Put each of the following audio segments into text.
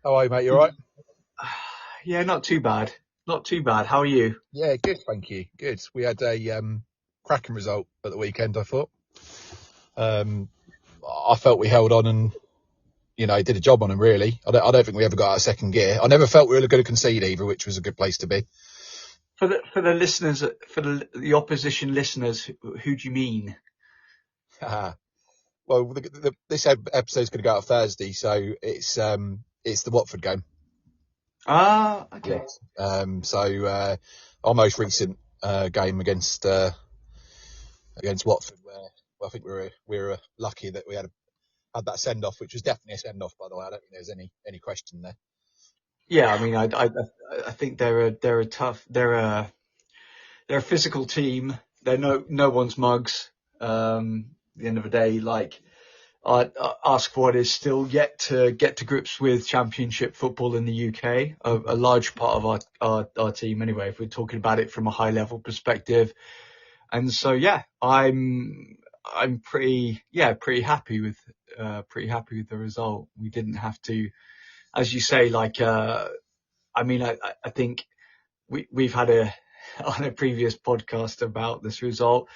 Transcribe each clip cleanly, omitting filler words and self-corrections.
How are you, mate? You all right? Yeah, not too bad. Not too bad. How are you? Yeah, good, thank you. Good. We had a cracking result at the weekend, I thought. I felt we held on and, did a job on them, really. I don't think we ever got out of second gear. I never felt we were going to concede either, which was a good place to be. For the listeners, for the opposition listeners, who do you mean? Well, this episode's going to go out Thursday, so it's the Watford game. Ah, okay. Yes. Our most recent game against Watford, where I think we were lucky that we had that send off, which was definitely a send off, by the way. I don't think there's any question there. Yeah, I mean, I think they're a tough, they're a physical team. They're no one's mugs. At the end of the day, like our squad is still yet to get to grips with Championship football in the UK. A large part of our team, anyway. If we're talking about it from a high level perspective. And so, yeah, I'm pretty happy with the result. We didn't have to, as you say, I think we've had on a previous podcast about this result.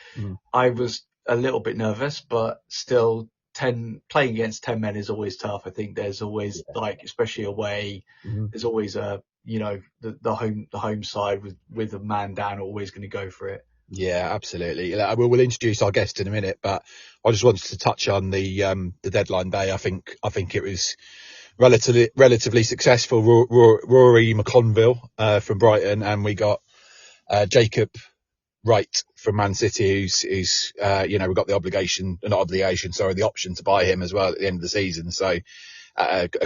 I was a little bit nervous, but still, playing against 10 men is always tough. I think there's always, especially away, there's always the home side with a man down always going to go for it. Yeah, absolutely. We'll introduce our guest in a minute, but I just wanted to touch on the deadline day. I think it was relatively successful. Rory McConville from Brighton, and we got Jacob Wright from Man City, who's we've got the option to buy him as well at the end of the season. So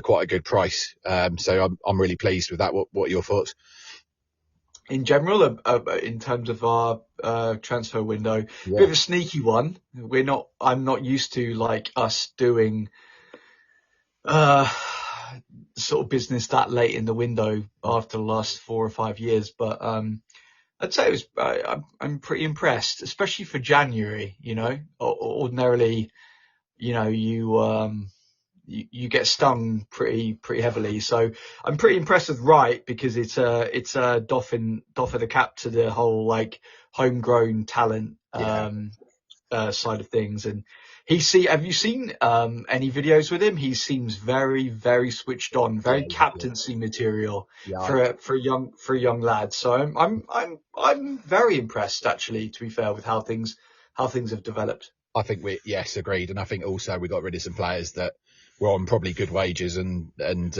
quite a good price. So I'm really pleased with that. What are your thoughts? In general, in terms of our transfer window, bit of a sneaky one. I'm not used to us doing sort of business that late in the window after the last 4 or 5 years, but I'd say it was. I'm pretty impressed, especially for January. Ordinarily, you get stung pretty heavily. So I'm pretty impressed with Wright because it's a doff of the cap to the whole homegrown talent side of things. And have you seen any videos with him? He seems very, very switched on, very captaincy material for a young lad. So I'm very impressed, actually, to be fair, with how things have developed. I think agreed. And I think also we got rid of some players that were on probably good wages and good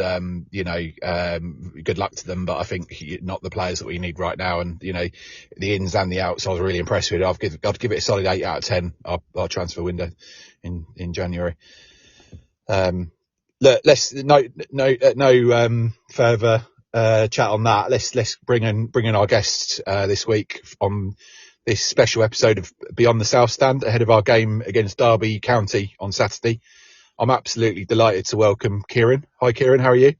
luck to them. But I think not the players that we need right now. And, the ins and the outs, I was really impressed with. I'd give it a solid 8 out of 10, our transfer window in January. Look, let's no further chat on that. Let's bring in our guest this week on this special episode of Beyond the South Stand ahead of our game against Derby County on Saturday. I'm absolutely delighted to welcome Kieran. Hi, Kieran. How are you?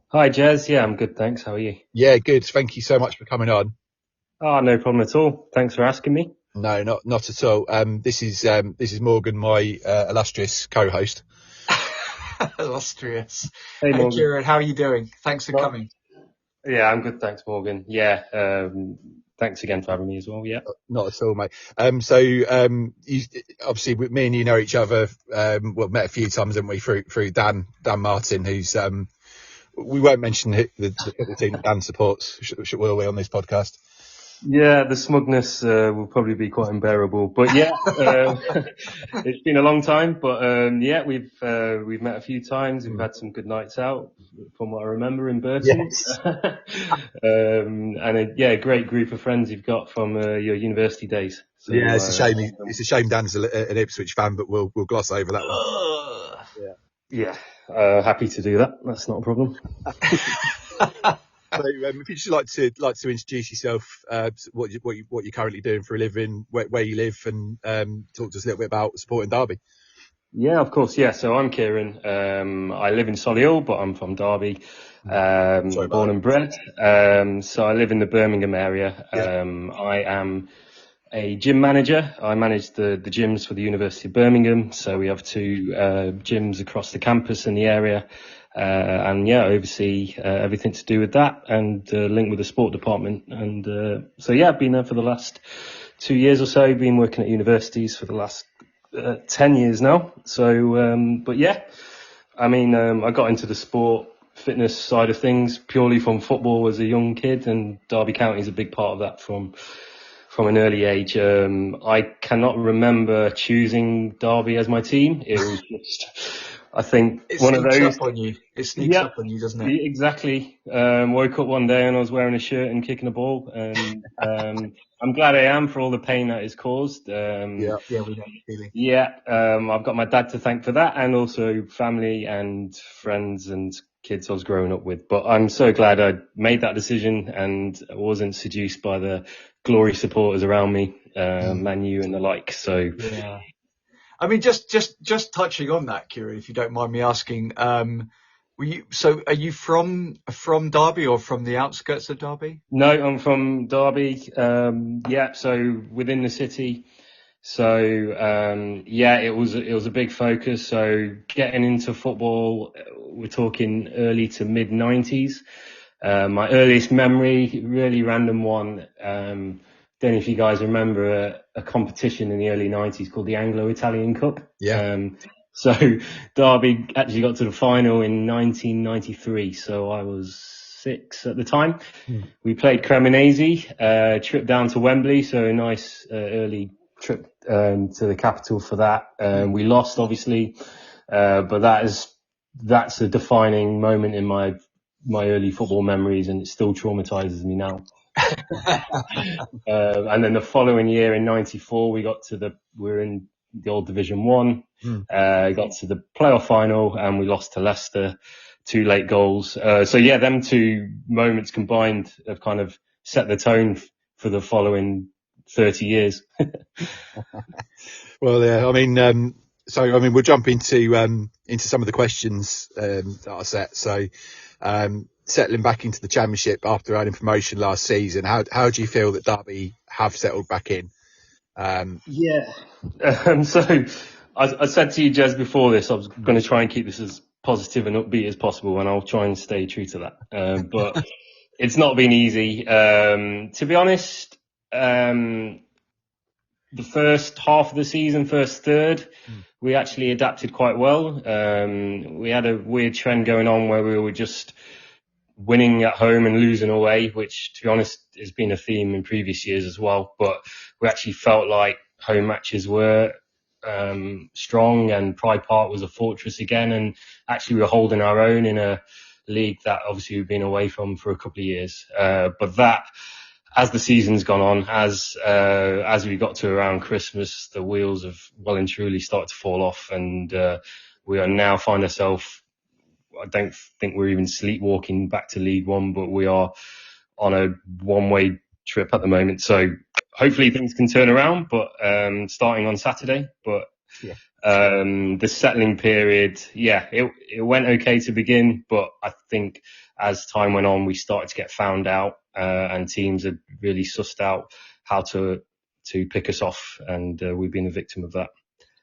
Hi, Jez. Yeah, I'm good. Thanks. How are you? Yeah, good. Thank you so much for coming on. Oh, no problem at all. Thanks for asking me. No, not at all. This is Morgan, my illustrious co-host. Illustrious. Hey, Morgan. Kieran, how are you doing? Thanks for coming. Yeah, I'm good. Thanks, Morgan. Yeah. Thanks again for having me as well. Yeah. Not at all, mate. Obviously, me and you know each other. Met a few times, haven't we? Through Dan Martin, who's we won't mention the team Dan supports. Will we on this podcast? Yeah, the smugness will probably be quite unbearable. But yeah, it's been a long time. But yeah, we've met a few times. We've had some good nights out, from what I remember, in Burton. Yes. And a great group of friends you've got from your university days. So, yeah, it's a shame. It's a shame Dan's an Ipswich fan, but we'll gloss over that one. Yeah. Happy to do that. That's not a problem. So, if you'd just like to introduce yourself, what you're currently doing for a living, where you live, and talk to us a little bit about supporting Derby. Yeah, of course. Yeah, so I'm Kieran. I live in Solihull, but I'm from Derby, born and bred. So I live in the Birmingham area. I am a gym manager. I manage the gyms for the University of Birmingham. So we have 2 gyms across the campus in the area. and oversee everything to do with that, and link with the sport department. And so I've been there for the last 2 years or so. Been working at universities for the last 10 years now. So, but I got into the sport fitness side of things purely from football as a young kid, and Derby County is a big part of that from an early age. I cannot remember choosing Derby as my team. It was just, I think, one of those. It sneaks up on you, doesn't it? Exactly. Woke up one day and I was wearing a shirt and kicking a ball, and I'm glad I am for all the pain that it's caused. We know the feeling. I've got my dad to thank for that, and also family and friends and kids I was growing up with. But I'm so glad I made that decision and wasn't seduced by the glory supporters around me, Man U and the like. So yeah. I mean, just touching on that, Kieran, if you don't mind me asking, are you from Derby or from the outskirts of Derby? No, I'm from Derby. So within the city. So it was a big focus. So getting into football, we're talking early to mid 90s. My earliest memory, really random one. Don't know if you guys remember a competition in the early 90s called the Anglo-Italian Cup. Yeah. So Derby actually got to the final in 1993. So I was 6 at the time. We played Cremonese, trip down to Wembley. So a nice early trip to the capital for that. We lost, obviously, but that's a defining moment in my early football memories, and it still traumatizes me now. And then the following year in '94, we're in the old Division 1, got to the playoff final, and we lost to Leicester, 2 late goals. Them 2 moments combined have kind of set the tone for the following 30 years. Well, yeah, we'll jump into some of the questions that are set. So, settling back into the Championship after earning promotion last season, how do you feel that Derby have settled back in? So I said to you, Jez, before this, I was going to try and keep this as positive and upbeat as possible, and I'll try and stay true to that. But it's not been easy. To be honest, the first half of the season, first third, we actually adapted quite well. We had a weird trend going on where we were just winning at home and losing away, which, to be honest, has been a theme in previous years as well. But we actually felt like home matches were strong, and Pride Park was a fortress again. And actually, we were holding our own in a league that obviously we've been away from for a couple of years. But that, as the season's gone on, as we got to around Christmas, the wheels have well and truly started to fall off, and we are now find ourselves, I don't think we're even sleepwalking back to League One, but we are on a one-way trip at the moment. So hopefully things can turn around, but starting on Saturday. But the settling period, it went okay to begin, but I think as time went on, we started to get found out, and teams had really sussed out how to pick us off, and we've been a victim of that.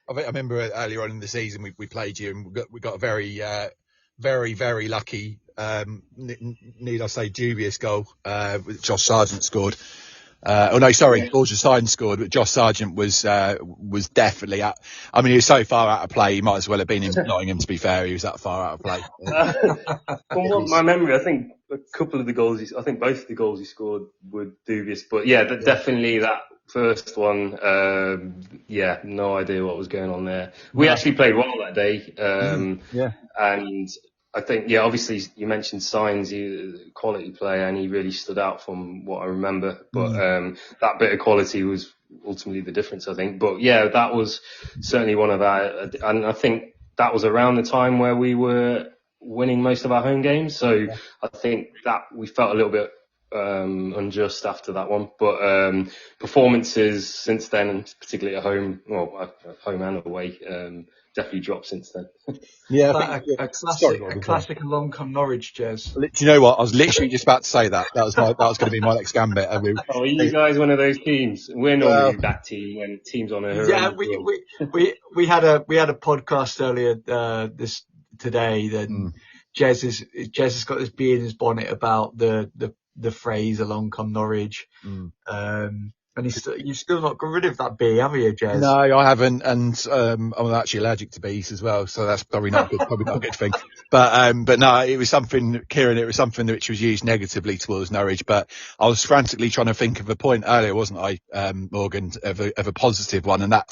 I remember earlier on in the season we played you, and we got a very very, very lucky, need I say, dubious goal, which Josh Sargent scored. Borja Stein scored, but Josh Sargent was definitely out. I mean, he was so far out of play, he might as well have been in Nottingham, to be fair. He was that far out of play. From my memory, I think a couple of the goals, I think both of the goals he scored were dubious, but definitely that first one, no idea what was going on there. We actually played well that day, and I think, obviously you mentioned Signs, he's a quality player, and he really stood out from what I remember. But that bit of quality was ultimately the difference, I think. But that was certainly one of our, and I think that was around the time where we were winning most of our home games. So I think that we felt a little bit unjust after that one. But performances since then, and particularly at home, home and away, definitely dropped since then. A classic along come Norwich, Jez. Do you know what? I was literally just about to say that. That was going to be my next gambit. Are you guys one of those teams? We're normally that team when teams on a hurry. Yeah, we had a podcast earlier today. Then Jez has got this bee in his bonnet about the phrase "along come Norwich," and you've still not got rid of that bee, have you, Jez? No, I haven't, and I'm actually allergic to bees as well, so that's probably not a good thing. But no, it was something, Kieran. It was something which was used negatively towards Norwich. But I was frantically trying to think of a point earlier, wasn't I, Morgan, of a positive one, and that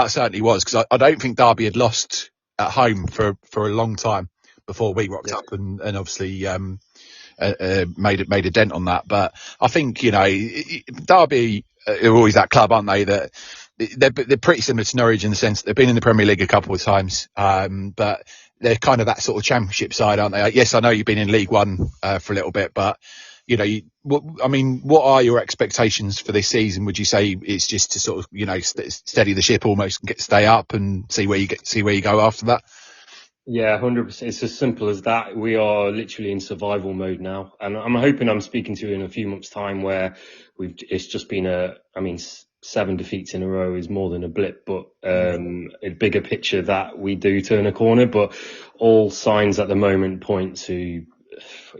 certainly was, because I don't think Derby had lost at home for a long time before we rocked up and obviously made a dent on that. But I think, Derby are always that club, aren't they? That they're pretty similar to Norwich in the sense that they've been in the Premier League a couple of times, but they're kind of that sort of championship side, aren't they? Yes, I know you've been in League One for a little bit, but what are your expectations for this season? Would you say it's just to sort of steady the ship almost and stay up and see where you go after that? Yeah, 100%. It's as simple as that. We are literally in survival mode now. And I'm hoping I'm speaking to you in a few months' time where it's just been 7 defeats in a row is more than a blip, but a bigger picture that we do turn a corner. But all signs at the moment point to,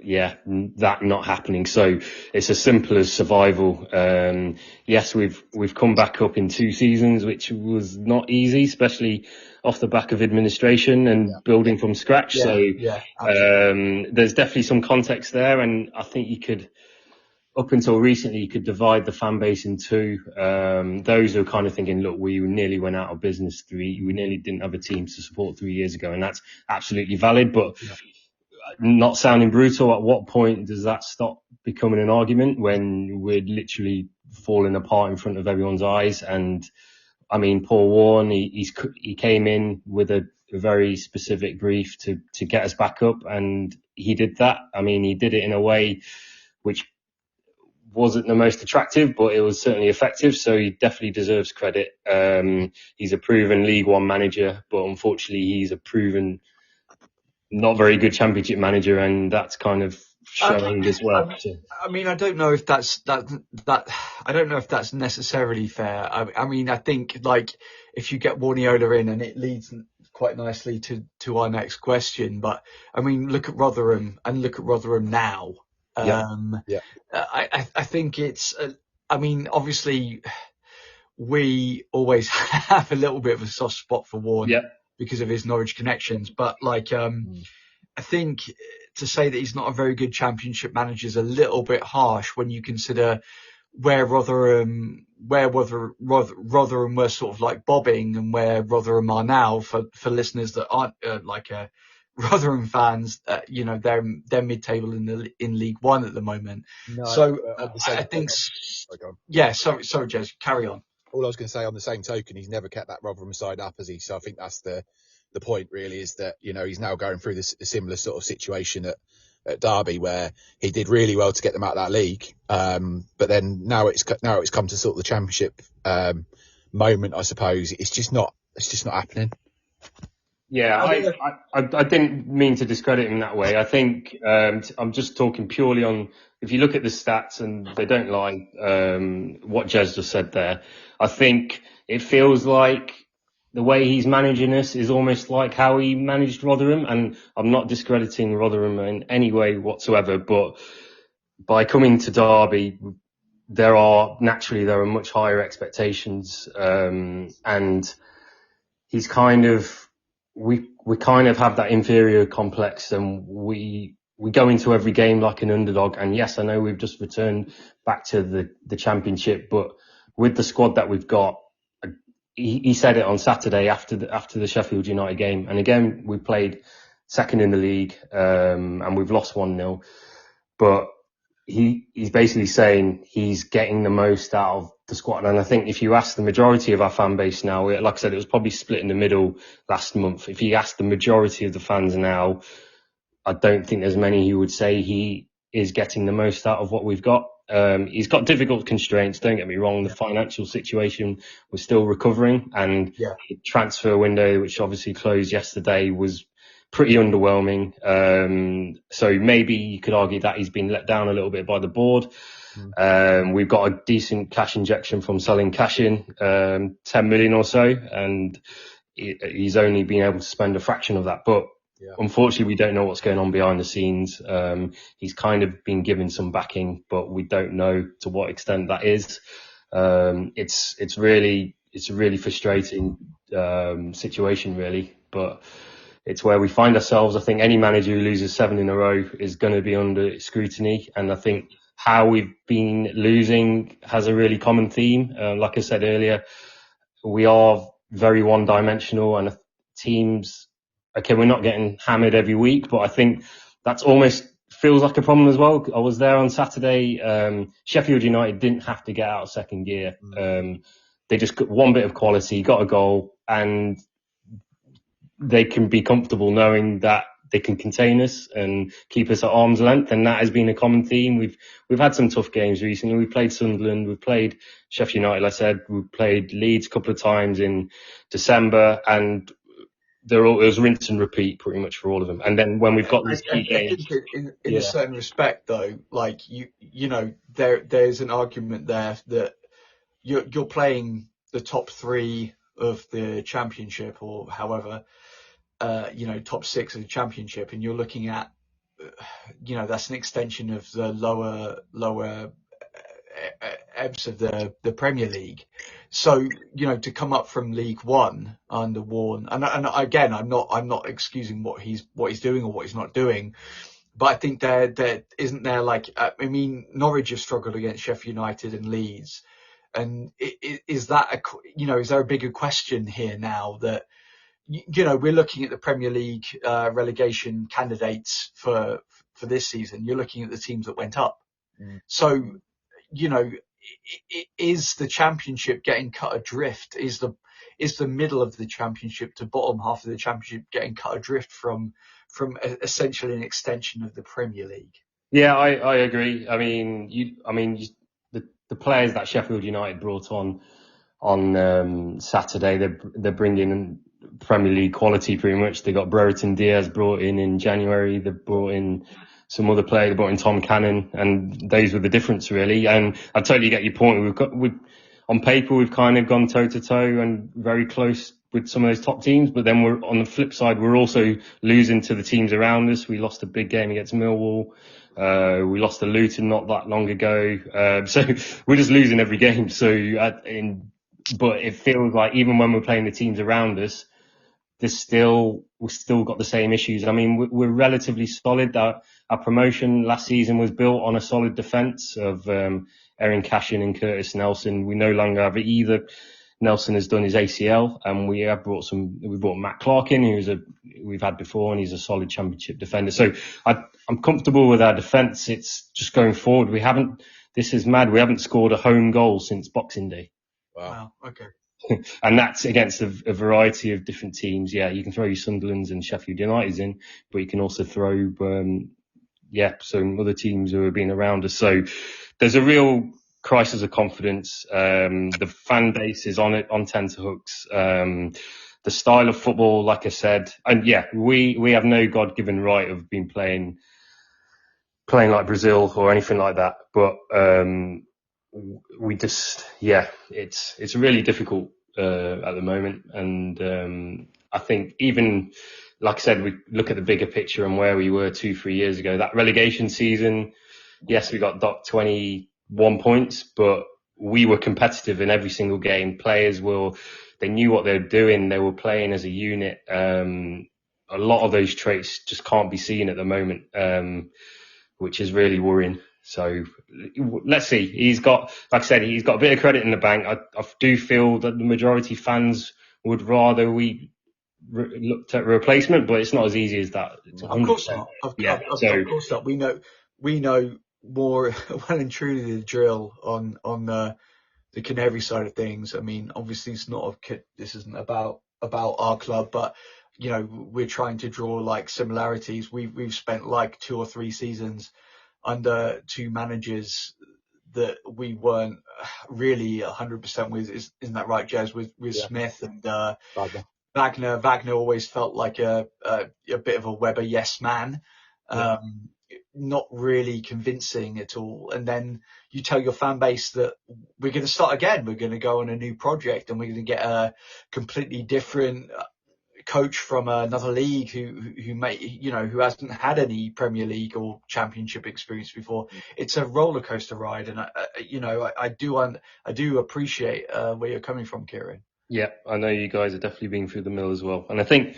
that not happening. So it's as simple as survival. Yes, we've come back up in 2 seasons, which was not easy, especially off the back of administration and building from scratch. There's definitely some context there, and I think you could, up until recently, you could divide the fan base in 2. Those who are kind of thinking, look, we nearly went out of business we nearly didn't have a team to support 3 years ago, and that's absolutely valid. But not sounding brutal, at what point does that stop becoming an argument when we're literally falling apart in front of everyone's eyes? And I mean, Paul Warne, he came in with a very specific brief to get us back up, and he did that. I mean, he did it in a way which wasn't the most attractive, but it was certainly effective. So he definitely deserves credit. He's a proven League One manager, but unfortunately he's a proven not very good Championship manager, and that's kind of showing as well. I mean, I don't know if that's I don't know if that's necessarily fair. I mean, I think if you get Warniola in, and it leads quite nicely to our next question. But I mean, look at Rotherham now. I think it's. I mean, obviously, we always have a little bit of a soft spot for Warne because of his Norwich connections, but I think to say that he's not a very good Championship manager is a little bit harsh when you consider where Rotherham were sort of like bobbing, and where Rotherham are now. For listeners that aren't Rotherham fans, they're mid-table in League One at the moment. No, so I think, sorry, Jez, carry on. All I was going to say, on the same token, he's never kept that Rotherham side up, has he? So I think that's the point, really, is that he's now going through a similar sort of situation at Derby, where he did really well to get them out of that league, but then now it's come to sort of the Championship moment, I suppose. It's just not happening. Yeah, I didn't mean to discredit him that way. I think I'm just talking purely on, if you look at the stats, and they don't lie, what Jez just said there, I think it feels like the way he's managing us is almost like how he managed Rotherham. And I'm not discrediting Rotherham in any way whatsoever, but by coming to Derby, there are much higher expectations, and he's kind of, we kind of have that inferior complex, and we go into every game like an underdog. And yes, I know we've just returned back to the Championship, but with the squad that we've got, he said it on Saturday after the Sheffield United game, and again we played second in the league, and we've lost 1-0, but he's basically saying he's getting the most out of the squad. And I think if you ask the majority of our fan base now, like I said, it was probably split in the middle last month. If you ask the majority of the fans now, I don't think there's many who would say he is getting the most out of what we've got. He's got difficult constraints, don't get me wrong. The financial situation was still recovering, and the transfer window, which obviously closed yesterday, was pretty underwhelming. So maybe you could argue that he's been let down a little bit by the board. We've got a decent cash injection from selling cash in, 10 million or so, and he's only been able to spend a fraction of that. But Unfortunately, we don't know what's going on behind the scenes. He's kind of been given some backing, but we don't know to what extent that is. It's a really frustrating situation, really. But it's where we find ourselves. I think any manager who loses 7 in a row is going to be under scrutiny, and I think how we've been losing has a really common theme. Like I said earlier, we are very one-dimensional, and teams, okay, we're not getting hammered every week, but I think that's almost feels like a problem as well. I was there on Saturday. Sheffield United didn't have to get out of second gear. They just got one bit of quality, got a goal, and they can be comfortable knowing that they can contain us and keep us at arm's length, and that has been a common theme. We've had some tough games recently. We played Sunderland, we played Sheffield United. I said we played Leeds a couple of times in December, and it was rinse and repeat pretty much for all of them. And then when we've got these key games, I think in a certain respect, though, like there's an argument there that you're playing the top 3 of the championship, or however. Top 6 of the championship, and you're looking at, that's an extension of the lower ebbs of the Premier League. So, to come up from League One under Warne, and again, I'm not excusing what he's doing or what he's not doing, but I think there isn't there, like, Norwich have struggled against Sheffield United and Leeds, and is that is there a bigger question here now that, we're looking at the Premier League relegation candidates for this season. You're looking at the teams that went up. So, is the championship getting cut adrift? Is the middle of the championship to bottom half of the championship getting cut adrift from essentially an extension of the Premier League? Yeah, I agree. The players that Sheffield United brought on Saturday, they're bringing in Premier League quality pretty much. They got Brereton Diaz brought in January. They brought in some other player. They brought in Tom Cannon, and those were the difference really. And I totally get your point. On paper, we've kind of gone toe to toe and very close with some of those top teams, but then we're on the flip side, we're also losing to the teams around us. We lost a big game against Millwall. We lost to Luton not that long ago. So we're just losing every game. But it feels like even when we're playing the teams around us, we've still got the same issues. We're relatively solid. Our promotion last season was built on a solid defence of Erin Cashin and Curtis Nelson. We no longer have either. Nelson has done his ACL, and we brought Matt Clark in, we've had before, and he's a solid championship defender. So I'm comfortable with our defence. It's just going forward. This is mad. We haven't scored a home goal since Boxing Day. Wow. Okay. And that's against a variety of different teams. Yeah, you can throw your Sunderlands and Sheffield Uniteds in, but you can also throw, some other teams who have been around us. So there's a real crisis of confidence. The fan base is on tenterhooks. The style of football, like I said, and we have no God-given right of being playing like Brazil or anything like that. But we just, it's really difficult at the moment. And I think even, like I said, we look at the bigger picture and where we were 2-3 years ago. That relegation season, yes, we got docked 21 points, but we were competitive in every single game. They knew what they were doing. They were playing as a unit. A lot of those traits just can't be seen at the moment, which is really worrying. So let's see. He's got a bit of credit in the bank. I do feel that the majority fans would rather we looked at replacement, but it's not as easy as that. Of course not. Of course not. We know more well and truly the drill on the Canary side of things. Obviously this isn't about our club, but we're trying to draw like similarities. We've spent like 2 or 3 seasons under 2 managers that we weren't really 100% with. Isn't that right, Jez? With Smith and Wagner. Wagner always felt like a bit of a Weber yes man. Not really convincing at all. And then you tell your fan base that we're going to start again. We're going to go on a new project, and we're going to get a completely different coach from another league who hasn't had any Premier League or Championship experience before. It's a roller coaster ride, and I do appreciate where you're coming from, Kieran. Yeah, I know you guys have definitely been through the mill as well, and I think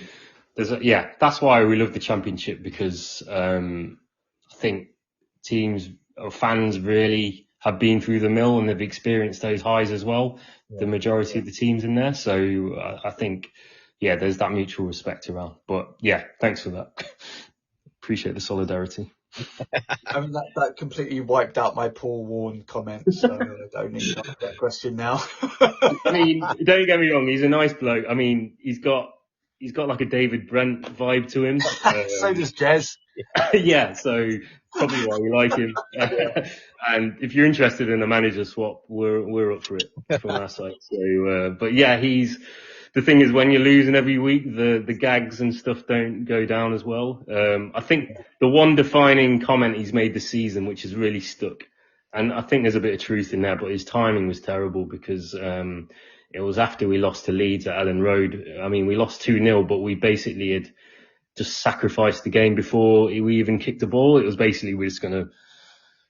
that's why we love the Championship, because I think teams or fans really have been through the mill and they've experienced those highs as well. The majority of the teams in there, so I think there's that mutual respect around. But thanks for that. Appreciate the solidarity. I mean, that completely wiped out my Paul Warne comment, so I don't need to ask that question now. I mean, don't get me wrong, he's a nice bloke. I mean, he's got like a David Brent vibe to him. So does Jez. Yeah, so probably why we like him. And if you're interested in a manager swap, we're up for it from our side. So, but the thing is, when you're losing every week, the gags and stuff don't go down as well. I think the one defining comment he's made this season, which has really stuck, and I think there's a bit of truth in there, but his timing was terrible, because it was after we lost to Leeds at Ellen Road. I mean, we lost 2-0, but we basically had just sacrificed the game before we even kicked the ball. It was basically, we're just going to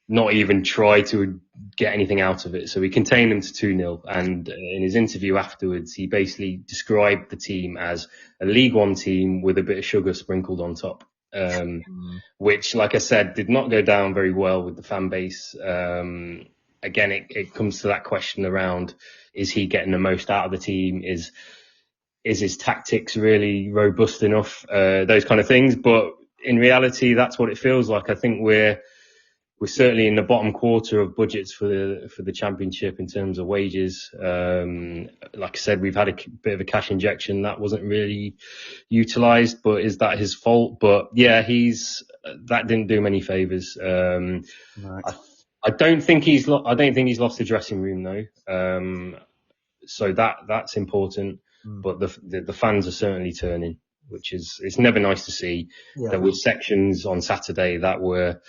not even try to get anything out of it. So we contained them to 2-0. And in his interview afterwards, he basically described the team as a League One team with a bit of sugar sprinkled on top. Which, like I said, did not go down very well with the fan base. Again, it comes to that question around, is he getting the most out of the team? Is his tactics really robust enough? Those kind of things. But in reality, that's what it feels like. I think we're certainly in the bottom quarter of budgets for the Championship in terms of wages. Like I said, we've had a bit of a cash injection that wasn't really utilised, but is that his fault? But that didn't do him any favours. Right. I don't think he's lost the dressing room though. So that's important. But the fans are certainly turning, it's never nice to see. Yeah. There were sections on Saturday that were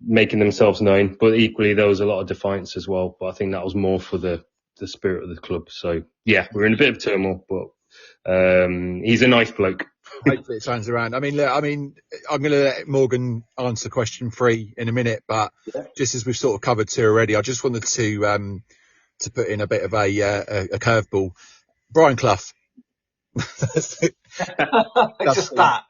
making themselves known, but equally there was a lot of defiance as well. But I think that was more for the spirit of the club. So we're in a bit of turmoil, but he's a nice bloke. Hopefully it turns around. I mean, I'm going to let Morgan answer question 3 in a minute, but just as we've sort of covered 2 already, I just wanted to put in a bit of a curveball. Brian Clough. That's that.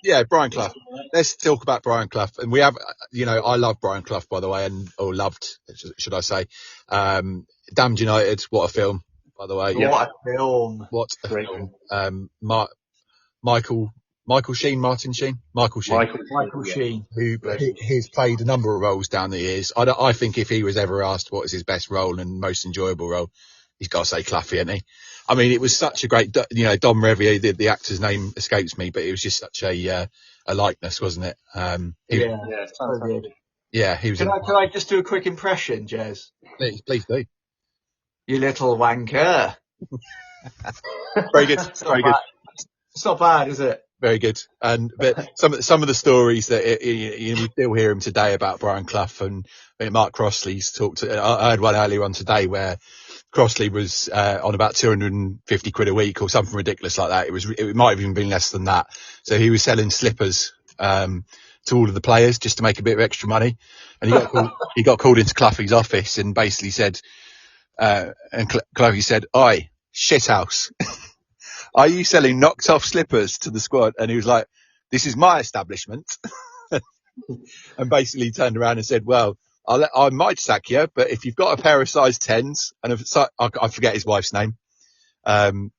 Yeah, Brian Clough. Let's talk about Brian Clough. And we have, I love Brian Clough, by the way, loved, should I say. Damned United, what a film, by the way. What a film. What a film. Michael Sheen, who he's played a number of roles down the years. I think if he was ever asked what is his best role and most enjoyable role, he's got to say Cloughie, hasn't he? I mean, it was such a great, Dom Revier, the actor's name escapes me, but it was just such a likeness, wasn't it? He was. Can I just do a quick impression, Jez? Please do. You little wanker. Very good. Very good. It's not bad, is it? Very good. But some of the stories that we still hear him today about Brian Clough, and Mark Crossley's talked. I heard one earlier on today where Crossley was on about 250 quid a week or something ridiculous like that. It might have even been less than that. So he was selling slippers to all of the players just to make a bit of extra money. And he got called into Cloughie's office and basically said, and Cloughie said, "Oi, shithouse, are you selling knocked off slippers to the squad?" And he was like, "This is my establishment." And basically turned around and said, "Well, I might sack you, but if you've got a pair of size 10s," and I forget his wife's name, to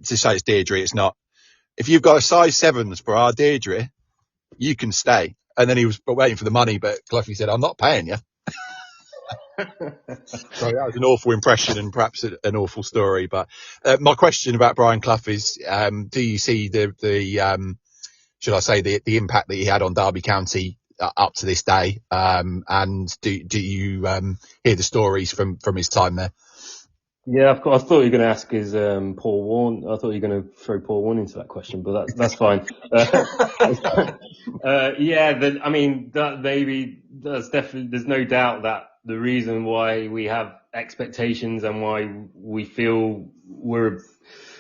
say it's Deirdre, it's not. "If you've got a size 7s for our Deirdre, you can stay." And then he was waiting for the money, but Cloughie said, "I'm not paying you." So that was an awful impression and perhaps an awful story. But my question about Brian Clough is, do you see the should I say the impact that he had on Derby County up to this day? And do you hear the stories from his time there? Yeah, I thought you were going to ask is Paul Warne. I thought you were going to throw Paul Warne into that question, but that's fine. I mean, that's definitely. There's no doubt that the reason why we have expectations and why we feel we're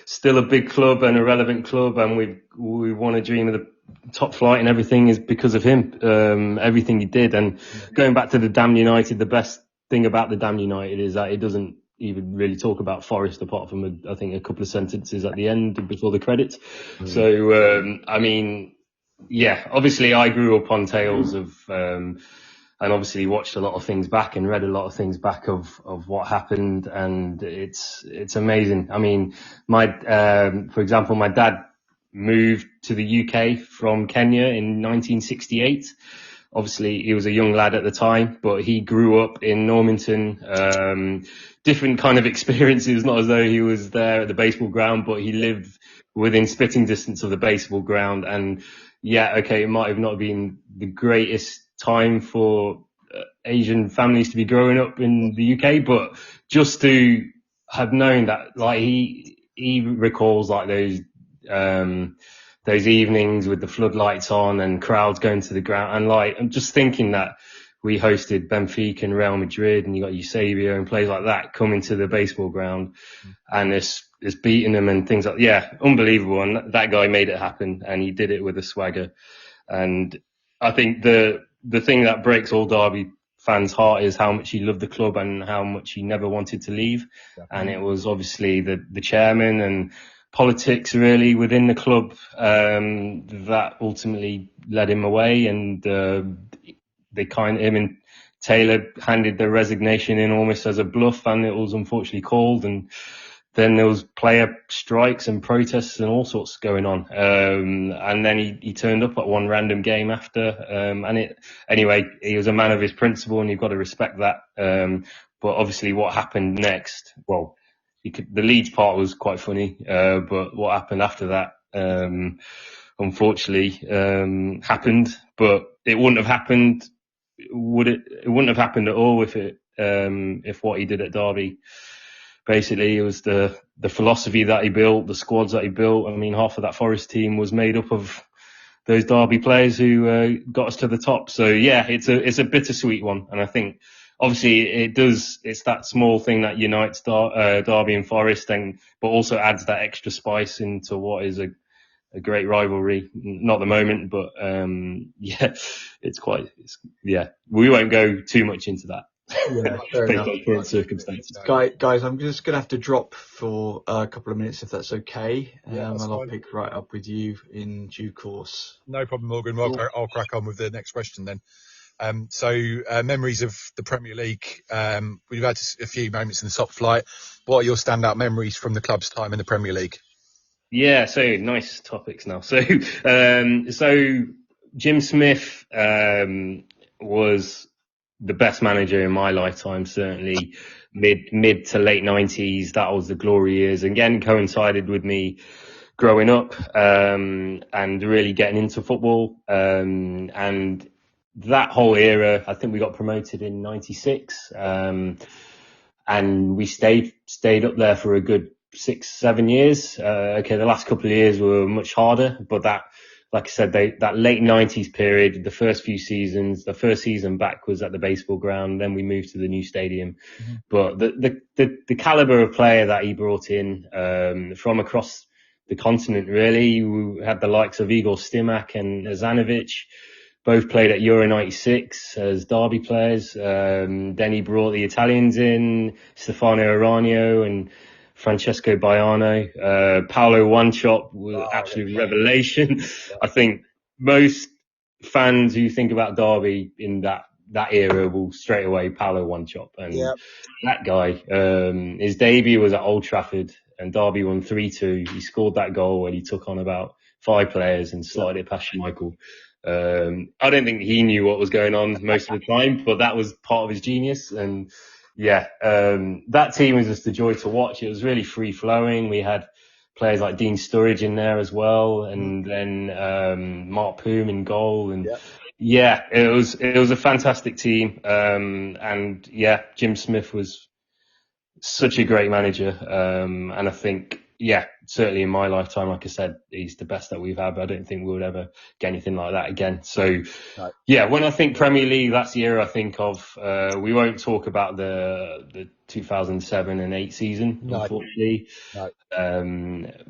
still a big club and a relevant club, and we want to dream of the top flight, and everything is because of him. Everything he did. And going back to the Damn United, the best thing about the Damn United is that it doesn't even really talk about Forest apart from I think a couple of sentences at the end before the credits. So I mean, yeah, obviously I grew up on tales of and obviously watched a lot of things back and read a lot of things back of what happened, and it's amazing. I mean, for example, my dad moved to the UK from Kenya in 1968. Obviously, he was a young lad at the time, but he grew up in Normanton. Different kind of experiences, not as though he was there at the baseball ground, but he lived within spitting distance of the baseball ground. And yeah, okay, it might have not been the greatest time for Asian families to be growing up in the UK, but just to have known that, like, he recalls like those evenings with the floodlights on and crowds going to the ground, and like, I'm just thinking that we hosted Benfica and Real Madrid, and you got Eusebio and players like that coming to the baseball ground, and it's beating them and things like, yeah, unbelievable. And that guy made it happen, and he did it with a swagger. And I think the thing that breaks all Derby fans' heart is how much he loved the club and how much he never wanted to leave. And it was obviously the chairman and politics really within the club that ultimately led him away. And him and Taylor handed their resignation in almost as a bluff, and it was unfortunately called. And then there was player strikes and protests and all sorts going on. And then he turned up at one random game after. Anyway, he was a man of his principle, and you've got to respect that. But obviously what happened next, well, the Leeds part was quite funny. But what happened after that, unfortunately, happened. But it wouldn't have happened. It wouldn't have happened at all if what he did at Derby. Basically, it was the philosophy that he built, the squads that he built. I mean, half of that Forest team was made up of those Derby players who got us to the top. So yeah, it's a bittersweet one. And I think obviously it's that small thing that unites Derby and Forest, but also adds that extra spice into what is a great rivalry. Not the moment, but yeah, we won't go too much into that. Yeah, fair enough. Circumstances. Guys, I'm just going to have to drop for a couple of minutes if that's okay. That's and I'll fine. pick right up with you in due course. No problem, Morgan. Well, I'll crack on with the next question then. So memories of the Premier League. We've had a few moments in the top flight. What are your standout memories from the club's time in the Premier League? Yeah, so nice topics now. So Jim Smith was the best manager in my lifetime, certainly mid to late 90s. That was the glory years. Again, coincided with me growing up and really getting into football. And that whole era, I think we got promoted in 96. And we stayed up there for a good 6-7 years. Okay, the last couple of years were much harder, but that, like I said, that late 90s period, the first few seasons, the first season back was at the baseball ground. Then we moved to the new stadium. Mm-hmm. But the caliber of player that he brought in from across the continent, really, we had the likes of Igor Stimac and Azanovic. Both played at Euro 96 as Derby players. Then he brought the Italians in, Stefano Aranio and Francesco Baiano. Paolo Wanchop was absolute revelation. Yeah. I think most fans who think about Derby in that era will straight away Paolo Wanchop. And that guy, his debut was at Old Trafford and Derby won 3-2. He scored that goal when he took on about 5 players and slotted it past Michael. I don't think he knew what was going on most of the time, but that was part of his genius. And yeah, that team was just a joy to watch. It was really free flowing. We had players like Dean Sturridge in there as well, and then Mark Poom in goal. And yeah, it was a fantastic team. And yeah, Jim Smith was such a great manager. And I think, yeah, certainly in my lifetime, like I said, he's the best that we've had. But I don't think we would ever get anything like that again. So, yeah, when I think Premier League, that's the era I think of. We won't talk about the 2007 and 8 season, unfortunately.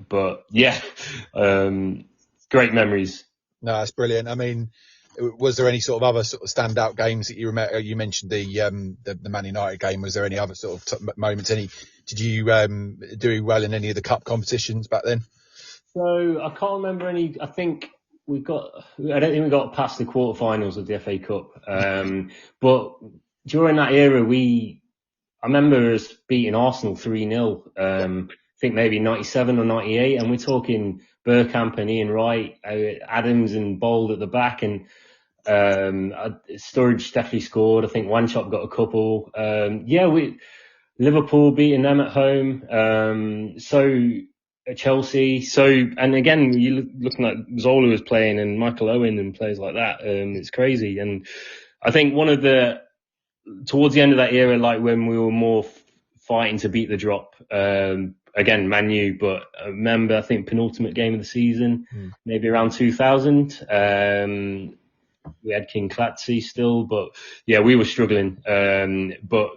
But yeah, great memories. No, that's brilliant. I mean, was there any sort of other sort of standout games that you remember? You mentioned the Man United game. Was there any other sort of moments? Did you do well in any of the cup competitions back then? So I can't remember any. I think I don't think we got past the quarterfinals of the FA Cup. But during that era, I remember us beating Arsenal 3-0. I think maybe 97 or 98, and we're talking Bergkamp and Ian Wright, Adams and Bold at the back, and Sturridge definitely scored. I think Wanchop got a couple. Liverpool beating them at home. Chelsea. And again, you're looking at Zola was playing and Michael Owen and players like that. It's crazy. And I think towards the end of that era, like when we were more fighting to beat the drop, again, Man U, but I remember, I think penultimate game of the season, maybe around 2000. We had King Clatzy still, but yeah, we were struggling. But